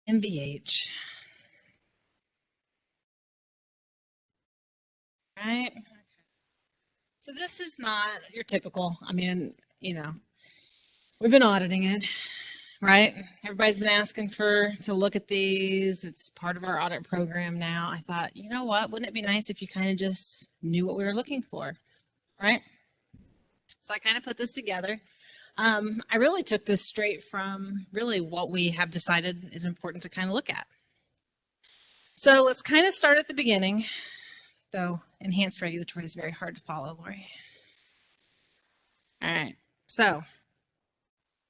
MVH. Right? So this is not your typical, I mean, you know, we've been auditing it, right? Everybody's been asking to look at these. It's part of our audit program now. I thought, you know what, wouldn't it be nice if you kind of just knew what we were looking for, right? So I kind of put this together. I really took this straight from really what we have decided is important to kind of look at. So let's kind of start at the beginning, though enhanced regulatory is very hard to follow, Lori. All right, so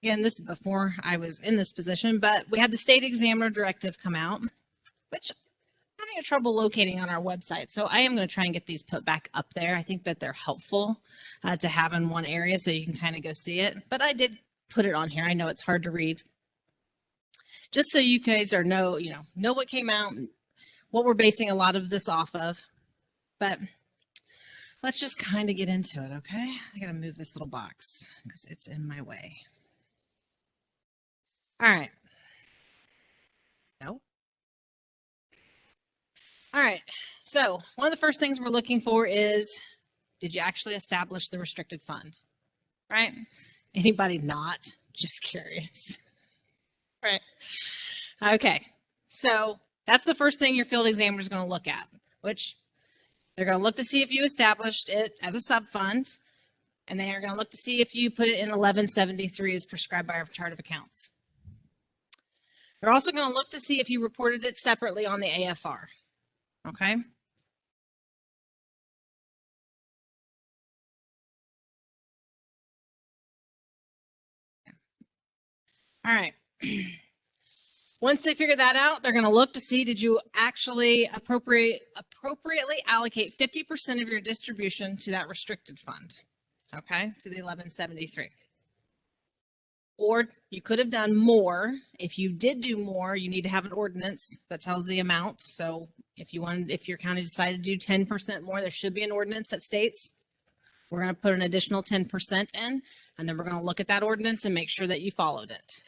again, this is before I was in this position, but we had the state examiner directive come out, which I'm having trouble locating on our website. So I am going to try and get these put back up there. I think that they're helpful to have in one area so you can kind of go see it. But I did put it on here. I know it's hard to read. Just so you guys know what came out, what we're basing a lot of this off of. But let's just kind of get into it, okay? I got to move this little box because it's in my way. All right. No. All right. So one of the first things we're looking for is, did you actually establish the restricted fund? Right? Anybody not? Just curious. Right. Okay. So that's the first thing your field examiner is going to look at, which they're going to look to see if you established it as a sub-fund, and they are going to look to see if you put it in 1173 as prescribed by our chart of accounts. They're also going to look to see if you reported it separately on the AFR. Okay. All right. Once they figure that out, they're going to look to see, did you actually appropriately allocate 50% of your distribution to that restricted fund, okay, to the 1173. Or you could have done more. If you did do more, you need to have an ordinance that tells the amount. So if your county decided to do 10% more, there should be an ordinance that states we're going to put an additional 10% in, and then we're going to look at that ordinance and make sure that you followed it.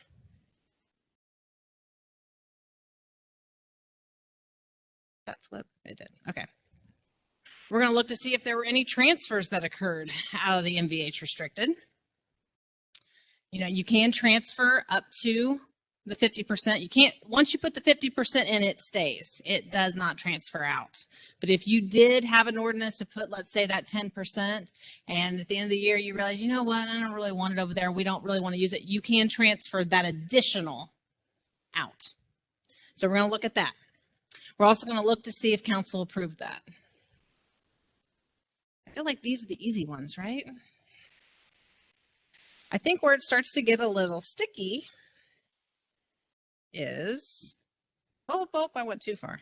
That flip, it did. Okay. We're going to look to see if there were any transfers that occurred out of the MVH restricted. You know, you can transfer up to the 50%. You can't, once you put the 50% in, it stays. It does not transfer out. But if you did have an ordinance to put, let's say, that 10%, and at the end of the year you realize, you know what, I don't really want it over there, we don't really want to use it, you can transfer that additional out. So we're going to look at that. We're also going to look to see if council approved that. I feel like these are the easy ones, right? I think where it starts to get a little sticky is, oh, I went too far.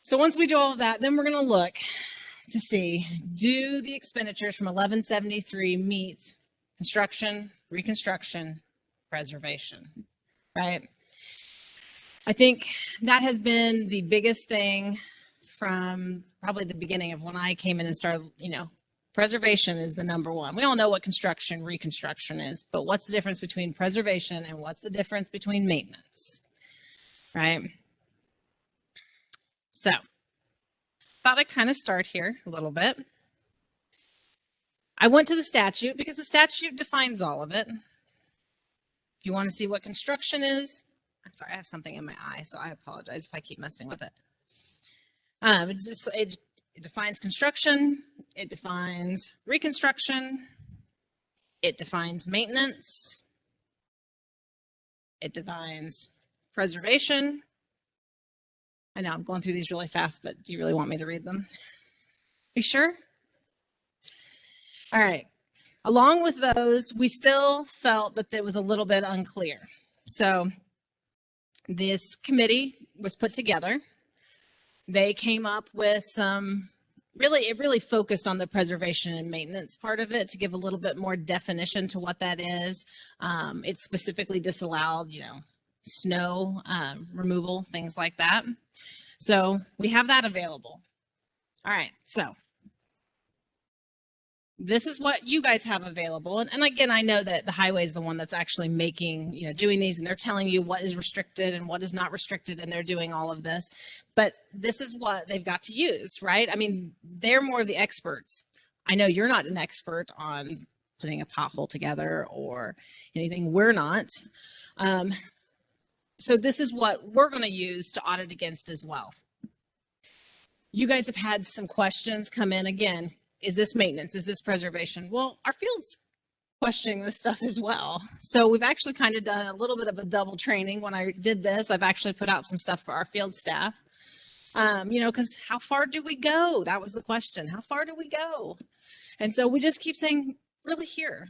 So once we do all of that, then we're going to look to see, do the expenditures from 1173 meet construction, reconstruction, preservation, right? I think that has been the biggest thing from probably the beginning of when I came in and started, preservation is the number one. We all know what construction, reconstruction is, but what's the difference between preservation and what's the difference between maintenance, right? So, thought I'd kind of start here a little bit. I went to the statute because the statute defines all of it. If you want to see what construction is, I'm sorry, I have something in my eye, so I apologize if I keep messing with it. It defines construction, it defines reconstruction, it defines maintenance, it defines preservation. I know I'm going through these really fast, but do you really want me to read them? You sure? All right. Along with those, we still felt that it was a little bit unclear. So this committee was put together. They came up with some, it really focused on the preservation and maintenance part of it to give a little bit more definition to what that is. It specifically disallowed, snow removal, things like that. So we have that available. All right, so this is what you guys have available. And again, I know that the highway is the one that's actually making, doing these, and they're telling you what is restricted and what is not restricted, and they're doing all of this. But this is what they've got to use, right? I mean, they're more of the experts. I know you're not an expert on putting a pothole together or anything. We're not. So this is what we're going to use to audit against as well. You guys have had some questions come in again. Is this maintenance? Is this preservation? Well, our field's questioning this stuff as well. So we've actually kind of done a little bit of a double training. When I did this, I've actually put out some stuff for our field staff. Because how far do we go? That was the question. How far do we go? And so we just keep saying, really here,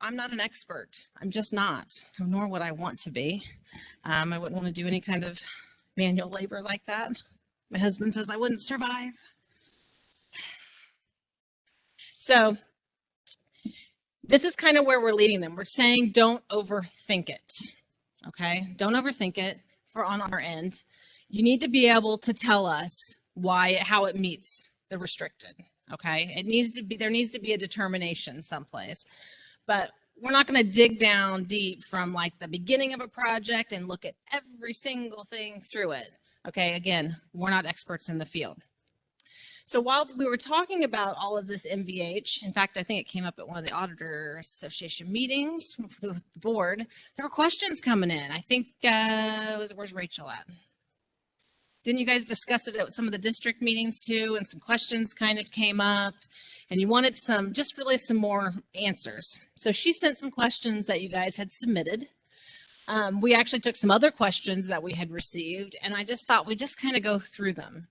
I'm not an expert. I'm just not, nor would I want to be. I wouldn't want to do any kind of manual labor like that. My husband says I wouldn't survive. So this is kind of where we're leading them. We're saying don't overthink it, okay? Don't overthink it on our end. You need to be able to tell us how it meets the restricted, okay? There needs to be a determination someplace, but we're not going to dig down deep from like the beginning of a project and look at every single thing through it, okay? Again, we're not experts in the field. So while we were talking about all of this MVH, in fact, I think it came up at one of the Auditor Association meetings with the board, there were questions coming in. I think, where's Rachel at? Didn't you guys discuss it at some of the district meetings too? And some questions kind of came up and you wanted some more answers. So she sent some questions that you guys had submitted. We actually took some other questions that we had received, and I just thought we'd just kind of go through them.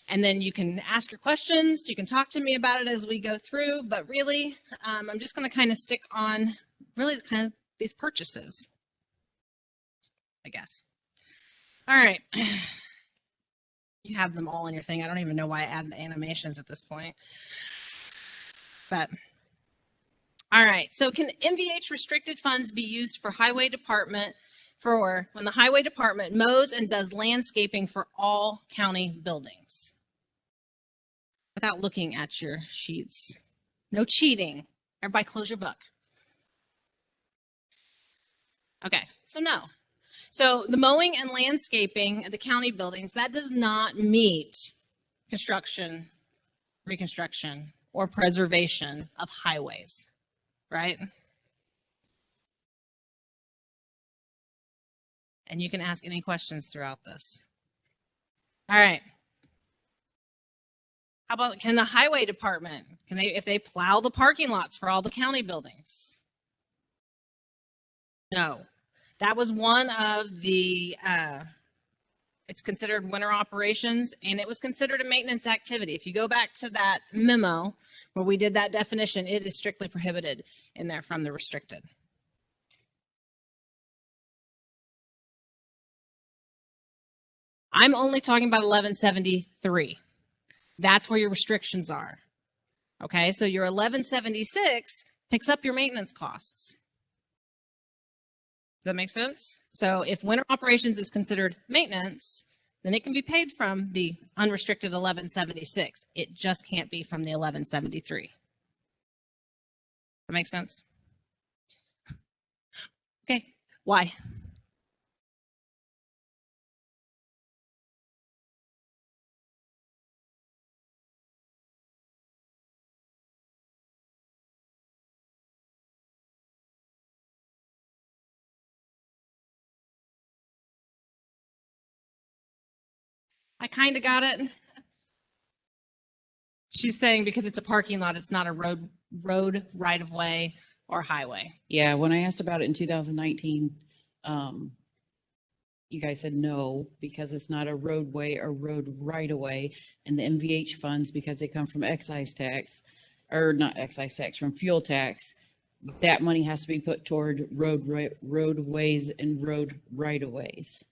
And then you can ask your questions. You can talk to me about it as we go through. But really, I'm just going to kind of stick on really kind of these purchases, I guess. All right. You have them all in your thing. I don't even know why I added the animations at this point. But all right. So can MVH restricted funds be used for highway department for when the highway department mows and does landscaping for all county buildings? Without looking at your sheets. No cheating. Everybody close your book. Okay, so no. So the mowing and landscaping at the county buildings, that does not meet construction, reconstruction, or preservation of highways, right? And you can ask any questions throughout this. All right. How about, can the highway department, if they plow the parking lots for all the county buildings? No. That was one of the, it's considered winter operations, and it was considered a maintenance activity. If you go back to that memo where we did that definition, it is strictly prohibited in there from the restricted. I'm only talking about 1173. That's where your restrictions are. Okay, so your 1176 picks up your maintenance costs. Does that make sense? So if winter operations is considered maintenance, then it can be paid from the unrestricted 1176. It just can't be from the 1173. That makes sense? Okay, why? I kind of got it. She's saying because it's a parking lot, it's not a road right of way or highway. Yeah, when I asked about it in 2019, you guys said no, because it's not a roadway or road right of way. And the MVH funds, because they come from excise tax, or not excise tax, from fuel tax, that money has to be put toward roadways and road right of ways.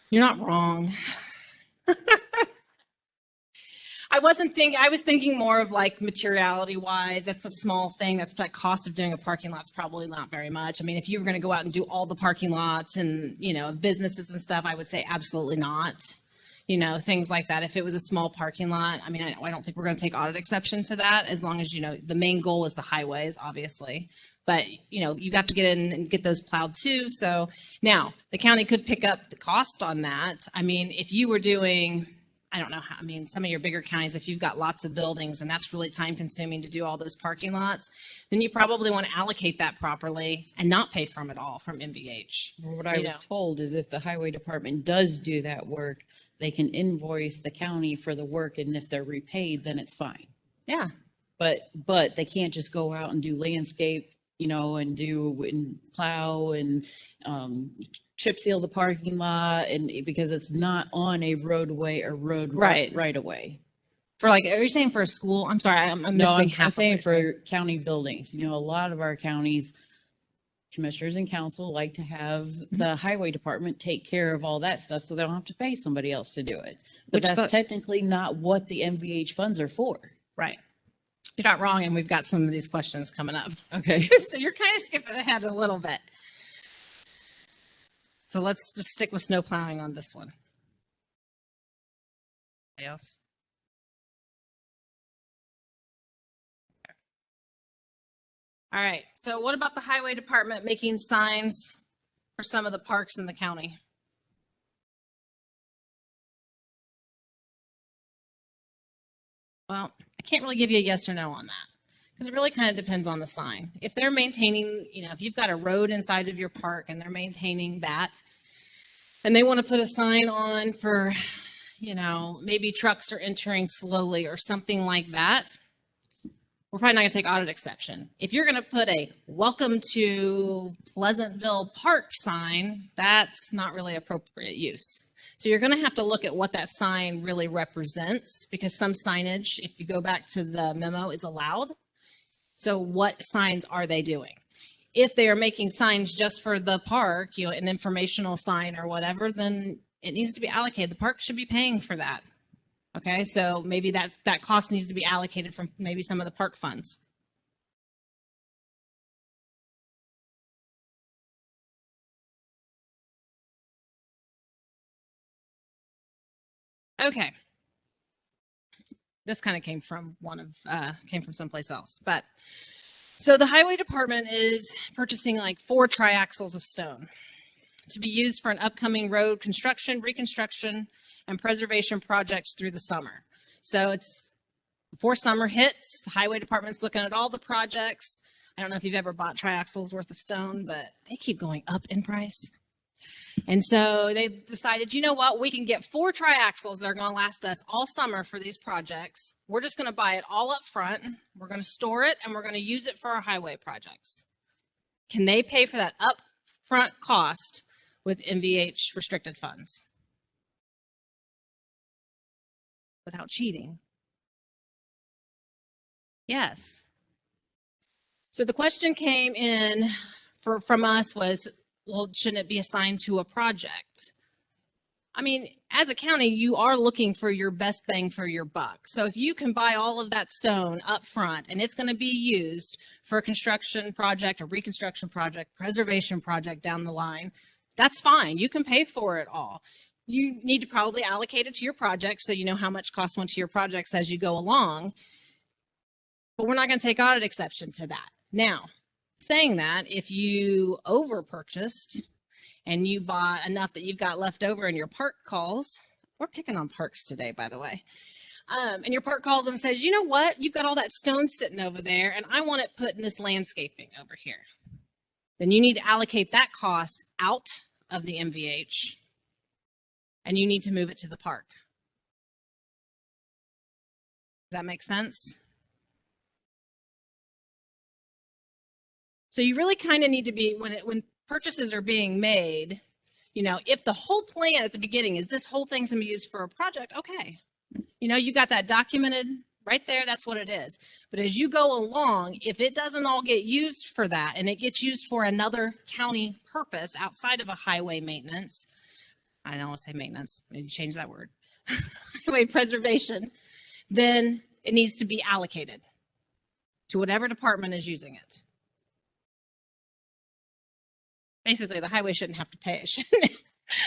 You're not wrong. I was thinking more of like materiality wise. That's a small thing. That's like cost of doing a parking lot's probably not very much. I mean, if you were going to go out and do all the parking lots and, businesses and stuff, I would say absolutely not. you know, things like that. If it was a small parking lot, I mean, I don't think we're going to take audit exception to that, as long as, you know, the main goal is the highways, obviously. But, you know, you have to get in and get those plowed too. So now the county could pick up the cost on that. I mean, if you were doing, I don't know how, I mean, some of your bigger counties, if you've got lots of buildings and that's really time consuming to do all those parking lots, then you probably want to allocate that properly and not pay from it all from MVH. What I You was know. told is if the highway department does do that work, they can invoice the county for the work, and if they're repaid, then it's fine. Yeah. But they can't just go out and do landscape, you know, and plow and chip seal the parking lot, and because it's not on a roadway or road right away. For like, are you saying for a school? I'm sorry, I'm No, missing I'm half of what saying you're saying. for county buildings. You know, a lot of our counties, commissioners and council like to have the highway department take care of all that stuff so they don't have to pay somebody else to do it. But Which that's technically not what the MVH funds are for. Right. You're not wrong, and we've got some of these questions coming up. Okay. So you're kind of skipping ahead a little bit. So let's just stick with snow plowing on this one. Anybody else? All right. So what about the highway department making signs for some of the parks in the county? Well, I can't really give you a yes or no on that, because it really kind of depends on the sign. If they're maintaining, you know, if you've got a road inside of your park and they're maintaining that, and they want to put a sign on for, you know, maybe trucks are entering slowly or something like that, we're probably not going to take audit exception. If you're going to put a welcome to Pleasantville Park sign, that's not really appropriate use. So you're going to have to look at what that sign really represents, because some signage, if you go back to the memo, is allowed. So what signs are they doing? If they are making signs just for the park, you know, an informational sign or whatever, then it needs to be allocated. The park should be paying for that. Okay, so maybe that cost needs to be allocated from maybe some of the park funds. Okay. This kind of came from someplace else, but so the highway department is purchasing like 4 triaxles of stone to be used for an upcoming road construction, reconstruction, and preservation projects through the summer. So it's before summer hits, the highway department's looking at all the projects. I don't know if you've ever bought triaxles worth of stone, but they keep going up in price. And so they decided, you know what, we can get 4 triaxles that are going to last us all summer for these projects. We're just going to buy it all up front. We're going to store it, and we're going to use it for our highway projects. Can they pay for that upfront cost with MVH restricted funds without cheating? Yes. So the question came in from us was, well, shouldn't it be assigned to a project? I mean, as a county, you are looking for your best bang for your buck. So if you can buy all of that stone up front and it's going to be used for a construction project, a reconstruction project, preservation project down the line, that's fine. You can pay for it all. You need to probably allocate it to your project so you know how much costs went to your projects as you go along. But we're not going to take audit exception to that. Now, saying that, if you over purchased and you bought enough that you've got left over in your park calls, we're picking on parks today, by the way, and your park calls and says, you know what, you've got all that stone sitting over there and I want it put in this landscaping over here. Then you need to allocate that cost out of the MVH and you need to move it to the park. Does that make sense? So you really kind of need to be, when purchases are being made, you know, if the whole plan at the beginning is this whole thing's gonna be used for a project, okay. You know, you got that documented right there, that's what it is. But as you go along, if it doesn't all get used for that and it gets used for another county purpose outside of a highway maintenance, I don't want to say maintenance, maybe change that word, highway preservation, then it needs to be allocated to whatever department is using it. Basically, the highway shouldn't have to pay it, shouldn't it?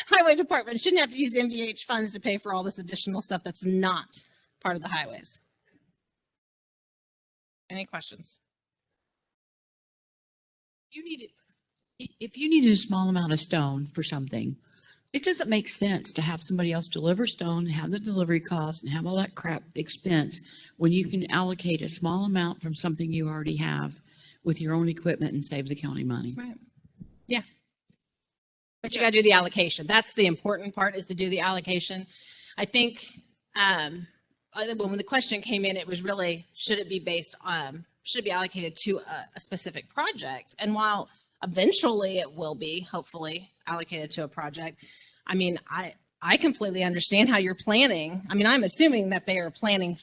highway department shouldn't have to use MVH funds to pay for all this additional stuff that's not part of the highways. Any questions? If you needed a small amount of stone for something, it doesn't make sense to have somebody else deliver stone, have the delivery costs, and have all that crap expense when you can allocate a small amount from something you already have with your own equipment and save the county money. Right. Yeah. But you got to do the allocation. That's the important part, is to do the allocation. I think when the question came in, it was really, should it be allocated to a specific project? And while eventually it will be, hopefully, allocated to a project, I mean, I completely understand how you're planning. I mean, I'm assuming that they are planning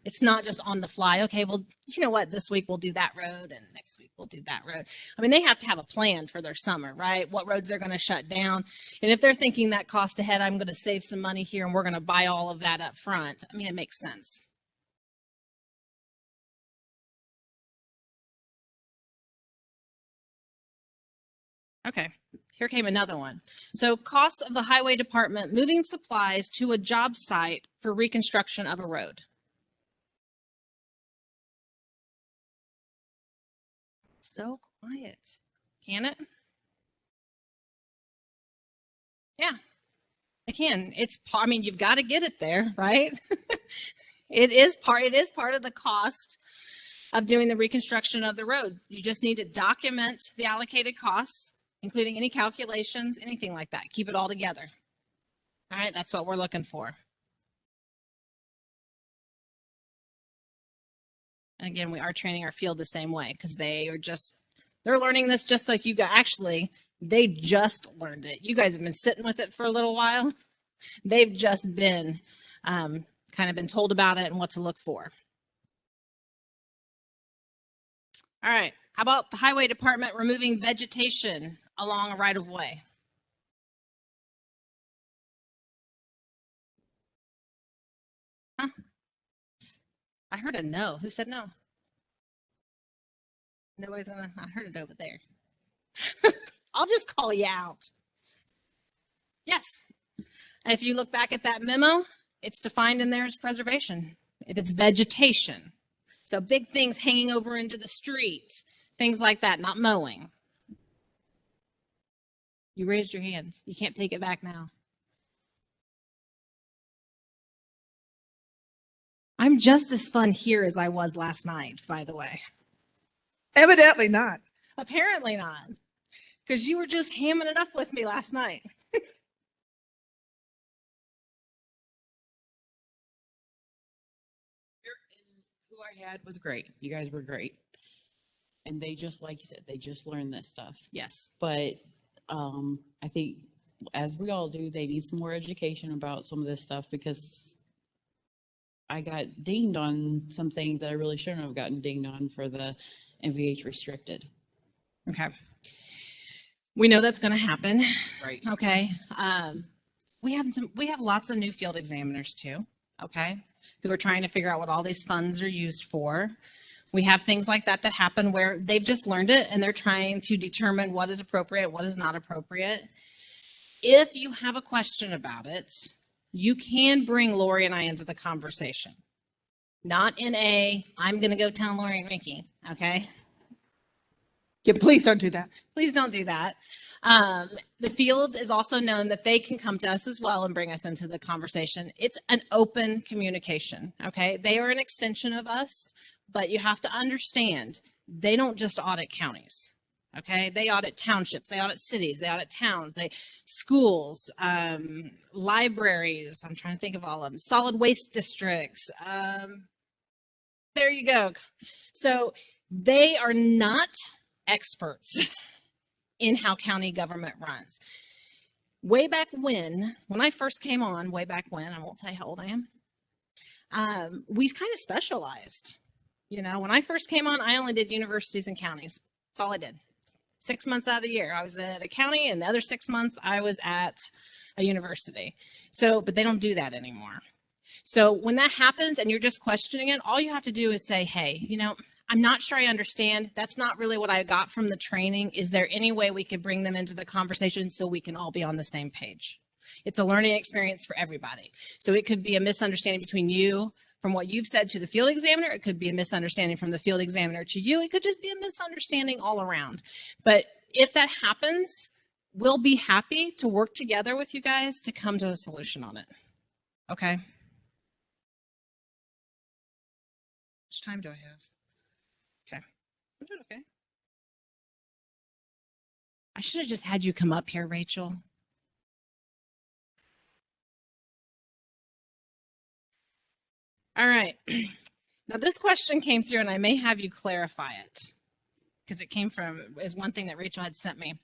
it's not just on the fly. Okay, well, you know what? This week we'll do that road and next week we'll do that road. I mean, they have to have a plan for their summer, right? What roads they're going to shut down. And if they're thinking that cost ahead, I'm going to save some money here and we're going to buy all of that up front. I mean, it makes sense. Okay, here came another one. So costs of the highway department moving supplies to a job site for reconstruction of a road. So quiet. Can it? Yeah, it can. I mean, you've got to get it there, right? It is part of the cost of doing the reconstruction of the road. You just need to document the allocated costs, including any calculations, anything like that. Keep it all together. All right, that's what we're looking for. And again, we are training our field the same way because they're learning this just like you guys. Actually, they just learned it. You guys have been sitting with it for a little while. They've just been kind of been told about it and what to look for. All right, how about the highway department removing vegetation along a right of way? Huh? I heard a no. Who said no? Nobody's gonna, I heard it over there. I'll just call you out. Yes. If you look back at that memo, it's defined in there as preservation. If it's vegetation. So big things hanging over into the street, things like that, not mowing. You raised your hand. You can't take it back now. I'm just as fun here as I was last night, by the way. Evidently not. Apparently not, because you were just hamming it up with me last night. Who I had was great. You guys were great. And they just, like you said, they just learned this stuff. Yes. But I think, as we all do, they need some more education about some of this stuff, because I got dinged on some things that I really shouldn't have gotten dinged on for the MVH restricted. Okay. We know that's going to happen. Right. Okay. We have lots of new field examiners too. Okay. Who are trying to figure out what all these funds are used for. We have things like that happen where they've just learned it and they're trying to determine what is appropriate, what is not appropriate. If you have a question about it, you can bring Lori and I into the conversation. Not in I'm going to go tell Lori and Ricky. Okay. Yeah, please don't do that. Please don't do that. The field is also known that they can come to us as well and bring us into the conversation. It's an open communication. Okay. They are an extension of us, but you have to understand they don't just audit counties. Okay. They audit townships, they audit cities, they audit towns, schools, libraries. I'm trying to think of all of them, solid waste districts. There you go. So they are not experts in how county government runs. Way back when I first came on, I won't tell you how old I am. We kind of specialized. You know, when I first came on, I only did universities and counties. That's all I did. 6 months out of the year, I was at a county, and the other 6 months I was at a university. So, but they don't do that anymore. So when that happens and you're just questioning it, all you have to do is say, hey, you know, I'm not sure I understand. That's not really what I got from the training. Is there any way we could bring them into the conversation so we can all be on the same page? It's a learning experience for everybody. So it could be a misunderstanding between you from what you've said to the field examiner. It could be a misunderstanding from the field examiner to you. It could just be a misunderstanding all around. But if that happens, we'll be happy to work together with you guys to come to a solution on it. Okay? How much time do I have? Okay. I'm doing okay. I should have just had you come up here, Rachel. All right. Now this question came through and I may have you clarify it because it came from, is one thing that Rachel had sent me.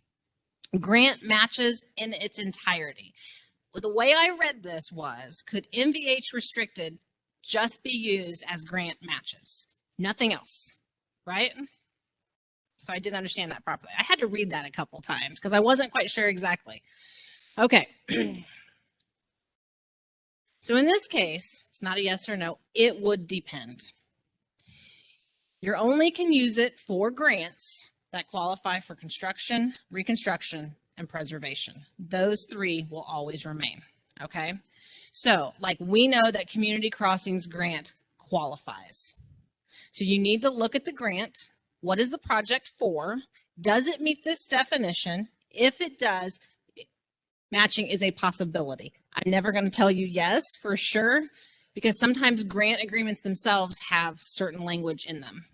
Grant matches in its entirety. Well, the way I read this was, could MVH restricted just be used as grant matches? Nothing else, right? So I didn't understand that properly. I had to read that a couple times because I wasn't quite sure exactly. Okay. So in this case, it's not a yes or no. It would depend. You only can use it for grants that qualify for construction, reconstruction, and preservation. Those three will always remain, okay? So, like, we know that Community Crossings grant qualifies. So you need to look at the grant. What is the project for? Does it meet this definition? If it does, matching is a possibility. I'm never going to tell you yes for sure, because sometimes grant agreements themselves have certain language in them.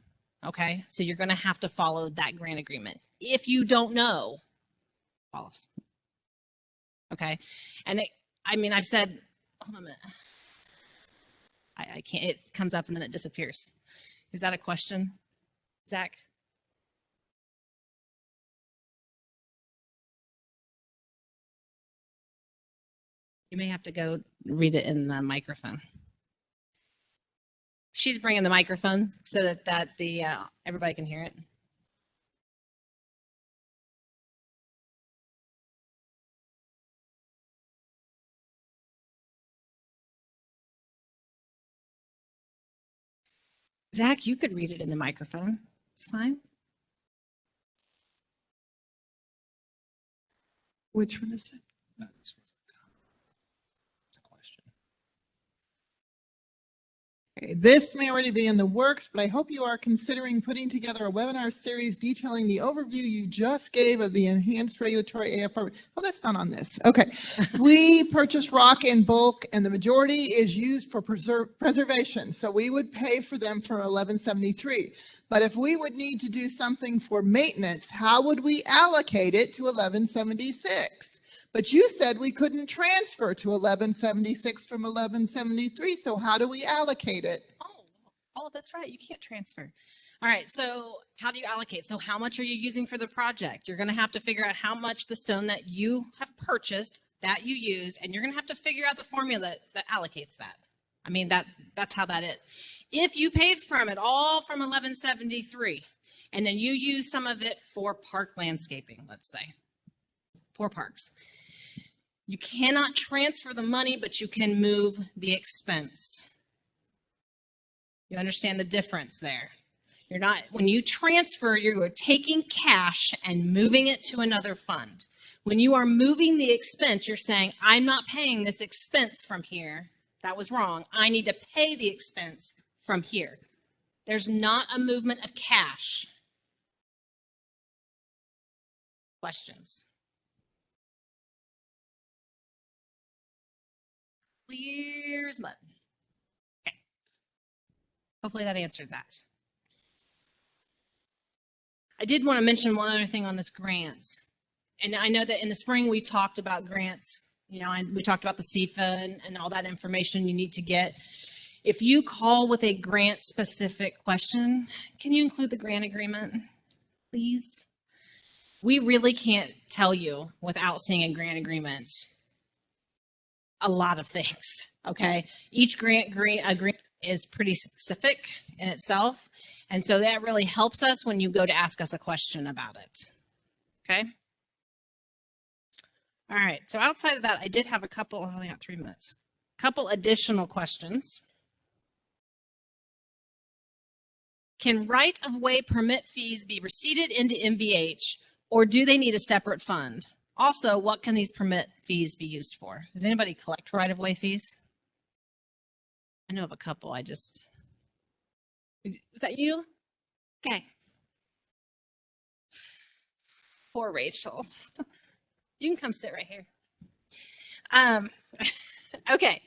Okay, so you're going to have to follow that grant agreement. If you don't know, follow us. Okay, and I've said, hold on a minute. I can't, it comes up and then it disappears. Is that a question, Zach? You may have to go read it in the microphone. She's bringing the microphone so that everybody can hear it. Zach, you could read it in the microphone. It's fine. Which one is it? No, this was a comment. It's a question. Okay, this may already be in the works, but I hope you are considering putting together a webinar series detailing the overview you just gave of the enhanced regulatory AFR. Oh, that's not on this. Okay. We purchase rock in bulk and the majority is used for preservation. So we would pay for them for 1173. But if we would need to do something for maintenance, how would we allocate it to 1176? But you said we couldn't transfer to 1176 from 1173. So how do we allocate it? Oh, that's right. You can't transfer. All right. So how do you allocate? So how much are you using for the project? You're going to have to figure out how much the stone that you have purchased that you use, and you're going to have to figure out the formula that allocates that. I mean, that's how that is. If you paid from it all from 1173, and then you use some of it for park landscaping, let's say, for parks, you cannot transfer the money, but you can move the expense. You understand the difference there? You're not, when you transfer, you're taking cash and moving it to another fund. When you are moving the expense, you're saying, I'm not paying this expense from here. That was wrong. I need to pay the expense from here. There's not a movement of cash. Questions? Clear as mud. Okay. Hopefully that answered that. I did want to mention one other thing on this grants. And I know that in the spring we talked about grants, you know, and we talked about the CFA and all that information you need to get. If you call with a grant specific question, can you include the grant agreement, please? We really can't tell you without seeing a grant agreement a lot of things, okay? Each grant agreement is pretty specific in itself. And so that really helps us when you go to ask us a question about it, okay? All right, so outside of that, I did have a couple, I only got 3 minutes, couple additional questions. Can right-of-way permit fees be receipted into MVH, or do they need a separate fund? Also, what can these permit fees be used for? Does anybody collect right-of-way fees? I know of a couple. Was that you? Okay. Poor Rachel. You can come sit right here. Okay.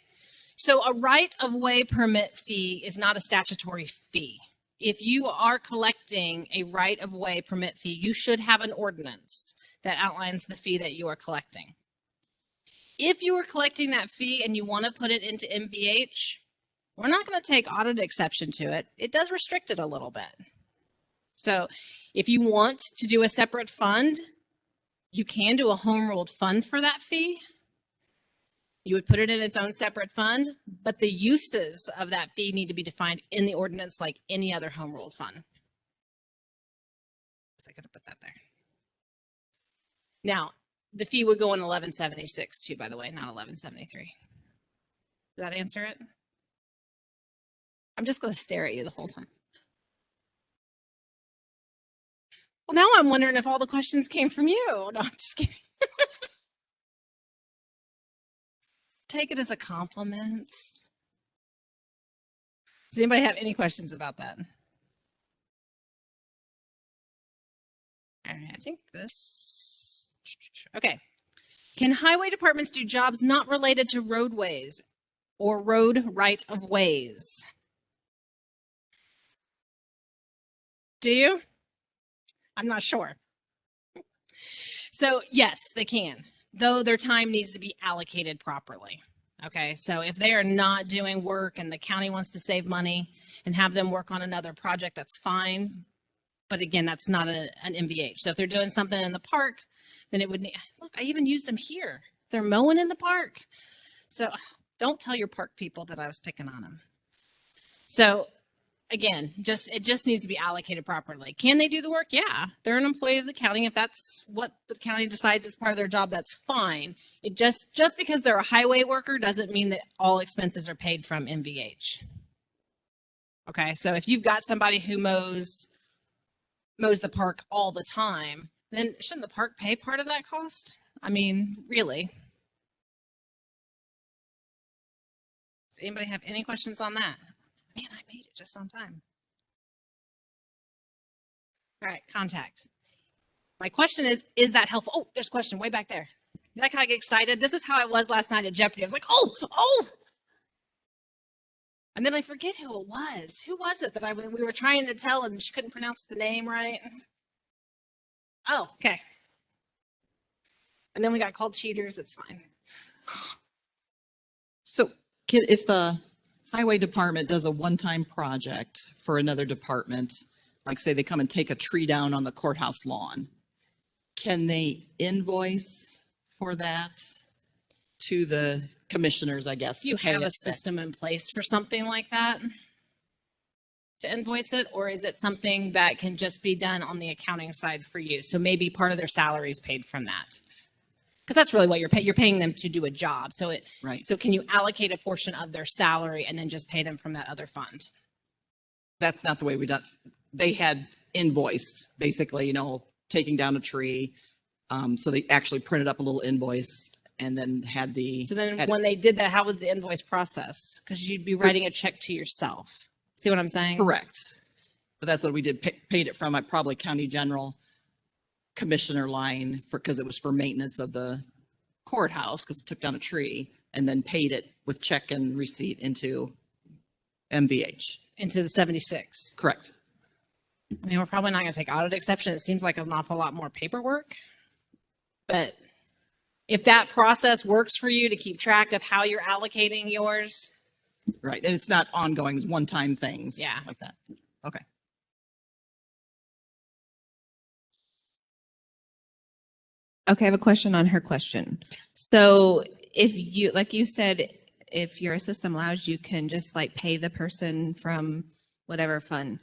So a right-of-way permit fee is not a statutory fee. If you are collecting a right-of-way permit fee, you should have an ordinance that outlines the fee that you are collecting. If you are collecting that fee and you want to put it into MVH, we're not going to take audit exception to it. It does restrict it a little bit. So if you want to do a separate fund, you can do a home ruled fund for that fee. You would put it in its own separate fund, but the uses of that fee need to be defined in the ordinance like any other home ruled fund. So I could have put that there. Now, the fee would go in 1176 too, by the way, not 1173. Does that answer it? I'm just going to stare at you the whole time. Well, now I'm wondering if all the questions came from you. No, I'm just kidding. Take it as a compliment. Does anybody have any questions about that? All right, I think this. Okay. Can highway departments do jobs not related to roadways or road right-of-ways? Do you? I'm not sure. So yes, they can, though their time needs to be allocated properly. Okay, so if they are not doing work and the county wants to save money and have them work on another project, that's fine. But again, that's not an MVH. So if they're doing something in the park, then it would need, look, I even used them here. They're mowing in the park. So don't tell your park people that I was picking on them. So again, it just needs to be allocated properly. Can they do the work? Yeah, they're an employee of the county. If that's what the county decides is part of their job, that's fine. It just because they're a highway worker doesn't mean that all expenses are paid from MVH. Okay, so if you've got somebody who mows the park all the time, then shouldn't the park pay part of that cost? I mean, really. Does anybody have any questions on that? Man, I made it just on time. All right, contact. My question is that helpful? Oh, there's a question way back there. You like how I get excited? This is how I was last night at Jeopardy. I was like, oh. And then I forget who it was. Who was it that we were trying to tell and she couldn't pronounce the name right? Oh, okay. And then we got called cheaters. It's fine. So if the highway department does a one-time project for another department, like say they come and take a tree down on the courthouse lawn, can they invoice for that to the commissioners, I guess? Do you to pay have a it? system in place for something like that to invoice it? Or is it something that can just be done on the accounting side for you? So maybe part of their salary is paid from that. Because that's really what you're paying them to do a job. So Right. So can you allocate a portion of their salary and then just pay them from that other fund? That's not the way we done. They had invoiced, basically, taking down a tree. So they actually printed up a little invoice and then had the. So then when they did that, how was the invoice processed? Because you'd be writing a check to yourself. See what I'm saying? Correct. But that's what we did, paid it from, probably county general commissioner line because it was for maintenance of the courthouse because it took down a tree, and then paid it with check and receipt into MVH. Into the 76. Correct. I mean, we're probably not going to take audit exception. It seems like an awful lot more paperwork. But if that process works for you to keep track of how you're allocating yours. Right. And it's not ongoing, it's one-time things. Yeah. Like that. Okay. Okay, I have a question on her question. So if you, like you said, if your system allows, you can just like pay the person from whatever fund,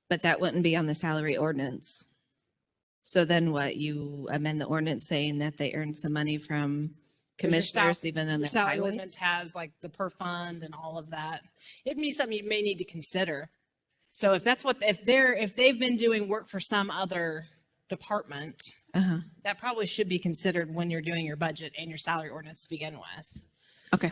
but that wouldn't be on the salary ordinance. So then what, you amend the ordinance saying that they earned some money from commissioners, even though The they're salary highway? ordinance has like the per fund and all of that. It'd be something you may need to consider. So if that's what, if they've been doing work for some other department, Uh-huh. that probably should be considered when you're doing your budget and your salary ordinance to begin with. Okay.